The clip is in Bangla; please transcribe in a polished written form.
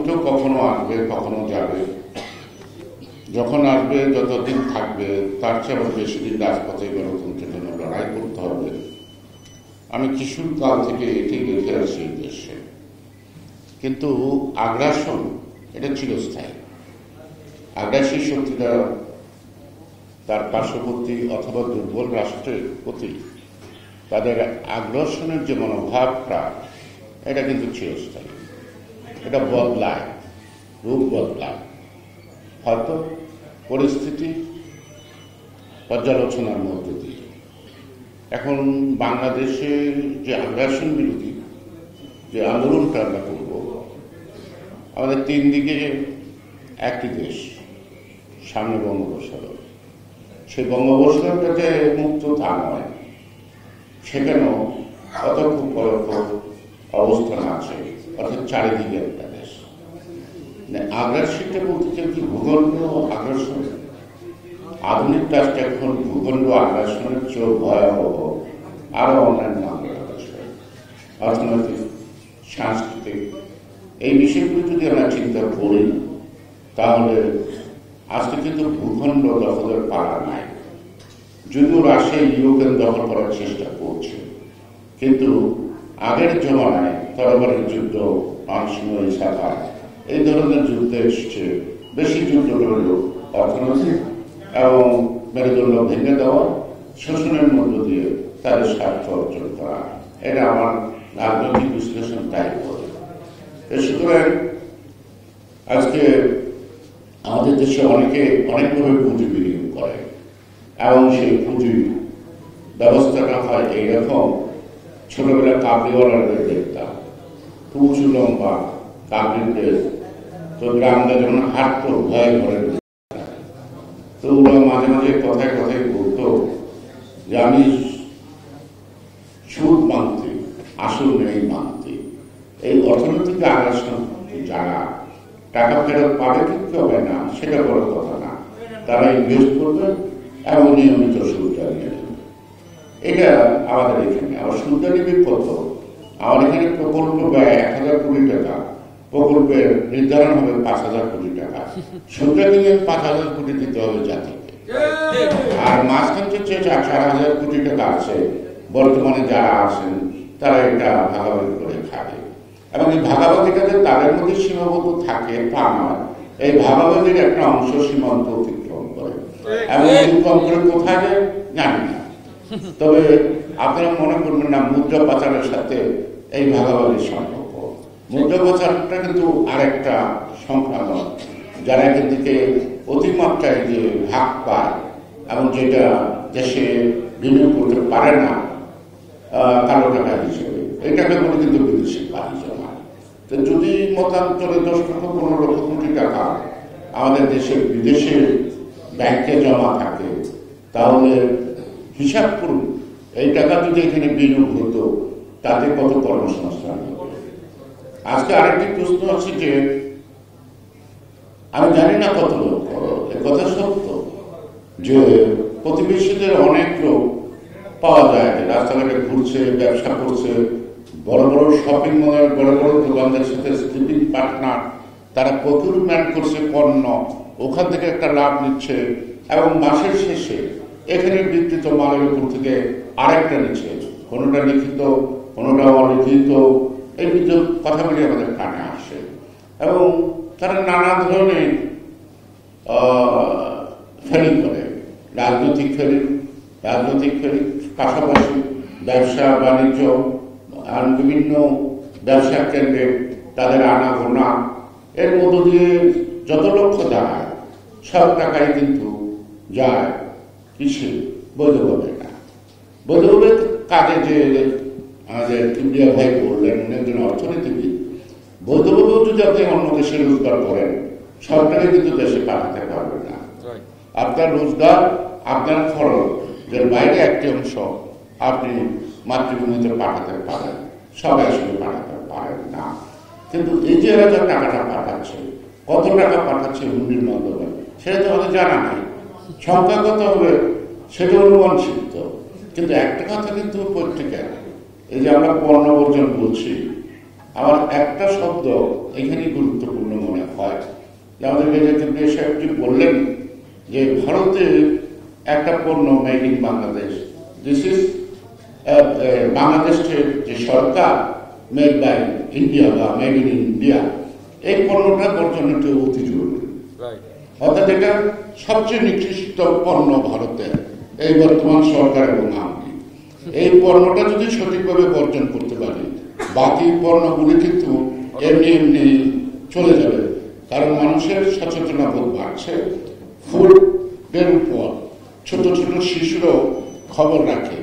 তো কখনো আসবে, কখনো যাবে। যখন আসবে, যতদিন থাকবে, তার চেয়ে আবার বেশি দিন রাজপথে গণতন্ত্রের জন্য লড়াই করতে হবে। আমি কিশোরকাল থেকে এটি দেখে আসি দেশে। কিন্তু আগ্রাসন এটা চিরস্থায়ী। আগ্রাসী শক্তিরা তার পার্শ্ববর্তী অথবা দুর্বল রাষ্ট্রের প্রতি তাদের আগ্রাসনের যে মনোভাবটা, এটা কিন্তু চিরস্থায়ী। এটা বদলায়, রূপ বদলায়, হয়তো পরিস্থিতি পর্যালোচনার মধ্য দিয়ে। এখন বাংলাদেশে যে আগ্রাসন বিরোধী যে আন্দোলনটা আমরা করব, আমাদের তিন দিকে একটি দেশ, সামনে বঙ্গোপসাগর। সেই বঙ্গোপসাগরটা যে মুক্ত তা নয়, সেখানেও অতর্ক পরোক্ষ অবস্থান আছে, অর্থাৎ চারিদিকে একটা দেশ। আগ্রাসনটা বলতে চাই কি, ভূখণ্ড আগ্রাসন। আধুনিক রাষ্ট্র এখন ভূখণ্ড আগ্রাসনের চেয়েও ভয়াবহ আরো অন্যান্য আগ্রাসন, অর্থনৈতিক, সাংস্কৃতিক, এই বিষয়গুলো যদি আমরা চিন্তা করি, তাহলে আজকে কিন্তু ভূখণ্ড দখলের পাড়া নাই। যদিও রাশিয়া ইউক্রেন দখল করার চেষ্টা করছে, কিন্তু আগের জমানায় তরবারির যুদ্ধ, পাঁচশিনো ইসাফা, এই ধরনের যুদ্ধ এসছে। বেশি যুদ্ধ হল অর্থনৈতিক এবং মেরুদণ্ড ভেঙে দেওয়া, শোষণের মধ্য দিয়ে তাদের স্বার্থ অর্জন করা। এটা আমার রাজনৈতিক বিশ্লেষণ তাই করে। সুতরাং আজকে আমাদের দেশে অনেকে অনেকভাবে পুঁজি বিনিয়োগ করে, এবং সেই পুঁজি ব্যবস্থাটা হয় এইরকম। ছোটবেলা কাবলিওয়ালাদের দেখতাম, উঁচু লম্বা কাবলিদের, তো গ্রামটা যখন হাঁটতো ভয় করে, তো ওরা মাঝে মাঝে কথায় কথায় বলতো যে আমি সুদ মানতে, আসল নেই মানতে। এই অর্থনৈতিক আগ্রাসন যারা টাকা ফেরত পাবে কিন্তু হবে না, সেটা বড় কথা না। তারা ইনভেস্ট করবে এবং নিয়মিত সুদটা নিয়ে নেবে। এটা আমাদের এখানে আবার সুদটা নিবে কত? আমার এখানে প্রকল্প ব্যয় ১,০০০ কোটি টাকা, প্রকল্পের নির্ধারণ হবে ৫,০০০ কোটি টাকা। সুদটা নিয়ে ৫,০০০ কোটি দিতে হবে জাতিকে। আর মাঝখান থেকে ৪,০০০ কোটি টাকা আছে, বর্তমানে যারা আছেন তারা এটা ভাগাভাগি করে খাবে। এবং এই ভাগাভাগিটাতে তাদের মধ্যে সীমাবদ্ধ থাকে তা নয়, এই ভাগাভাগির একটা অংশ সীমান্ত অতিক্রম করে, এবং অতিক্রম করে কোথায় যায় জানি না। তবে আপনারা মনে করবেন না মুদ্রা পাচারের সাথে এই ভাগাভাগির সম্পর্ক। মুদ্রা পাচারটা কিন্তু আরেকটা সংক্রামক, যারা এখান থেকে অতিমাত্রায় যে ভাগ পায় এবং যেটা দেশে বিনিয়োগ করতে পারে না কালো টাকা হিসেবে, এই টাকাগুলো কিন্তু বিদেশে পানি জমা। তো যদি মতান্তরে ১০ লক্ষ ১৫ লক্ষ কোটি টাকা আমাদের দেশের বিদেশের ব্যাংকে জমা থাকে, তাহলে হিসাব করুন এই টাকা যদি এখানে বিনিয়োগ হতো তাতে কত কর্মসংস্থান হবে। আজকে আরেকটি প্রশ্ন আছে যে আমি জানি না কত লোক, কথা সত্য যে প্রতিবেশীদের অনেক লোক পাওয়া যায় রাস্তাঘাটে ঘুরছে, ব্যবসা করছে, বড় বড় শপিং মলের বড় বড় দোকানদের সাথে স্লিপিং পার্টনার, তারা প্রকিউরমেন্ট করছে পণ্য, ওখান থেকে একটা লাভ নিচ্ছে, এবং মাসের শেষে এখানে বিক্রিত মালের উপর থেকে আরেকটা নিচ্ছে, কোনোটা লিখিত, কোনোটা অলিখিত। এই কথাগুলি আমাদের কানে আসে, এবং তারা নানা ধরনের ফেরি করে, রাজনৈতিক ফেরি, পাশাপাশি ব্যবসা বাণিজ্য আর বিভিন্ন ব্যবসা কেন্দ্রে তাদের আনাগোনা, এর মধ্য দিয়ে যত লক্ষ্য দাঁড়ায় সব টাকাই কিন্তু যায় কিছু বৈধভাবে না। বৈধভাবে কাজে যে আমাদের ইন্ডিয়া ভাই বললেন, উনি একজন অর্থনীতিবিদ, বৈধভাবেও যদি আপনি অন্য দেশে রোজগার করেন, সরকারে কিন্তু দেশে পাঠাতে পারবে না। আপনার রোজগার, আপনার খরচের বাইরে একটি অংশ আপনি মাতৃভূমিতে পাঠাতে পারেন, সবাই আসলে পাঠাতে পারেন না। কিন্তু এই যে এরা যা টাকাটা পাঠাচ্ছে, কত টাকা পাঠাচ্ছে হুন্ডির মাধ্যমে, সেটা তো আমাদের জানা নাই। সংখ্যাগত হবে সেটা অনুমানসিদ্ধ, কিন্তু একটা কথা কিন্তু পত্রিকায়, এই যে আমরা পণ্য বর্জন বলছি, আমার একটা শব্দ এখানেই গুরুত্বপূর্ণ যে আমাদের গেজেটের প্রিয় সাহেবজি বললেন যে ভারতে একটা পণ্য made in Bangladesh, this is বাংলাদেশের যে সরকার মেড বাই ইন্ডিয়া বা মেড ইন ইন্ডিয়া, এই পণ্যটা বর্জনের অতি জরুরি। অর্থাৎ এটা সবচেয়ে নিকৃষ্ট পণ্য ভারতের এই বর্তমান সরকার এবং আমি। এই পণ্যটা যদি সঠিকভাবে বর্জন করতে পারি, বাকি পণ্যগুলি কিন্তু এমনি এমনি চলে যাবে। কারণ মানুষের সচেতনতা বোধ বাড়ছে। ফুডের উপর ছোট ছোট শিশুরাও খবর রাখে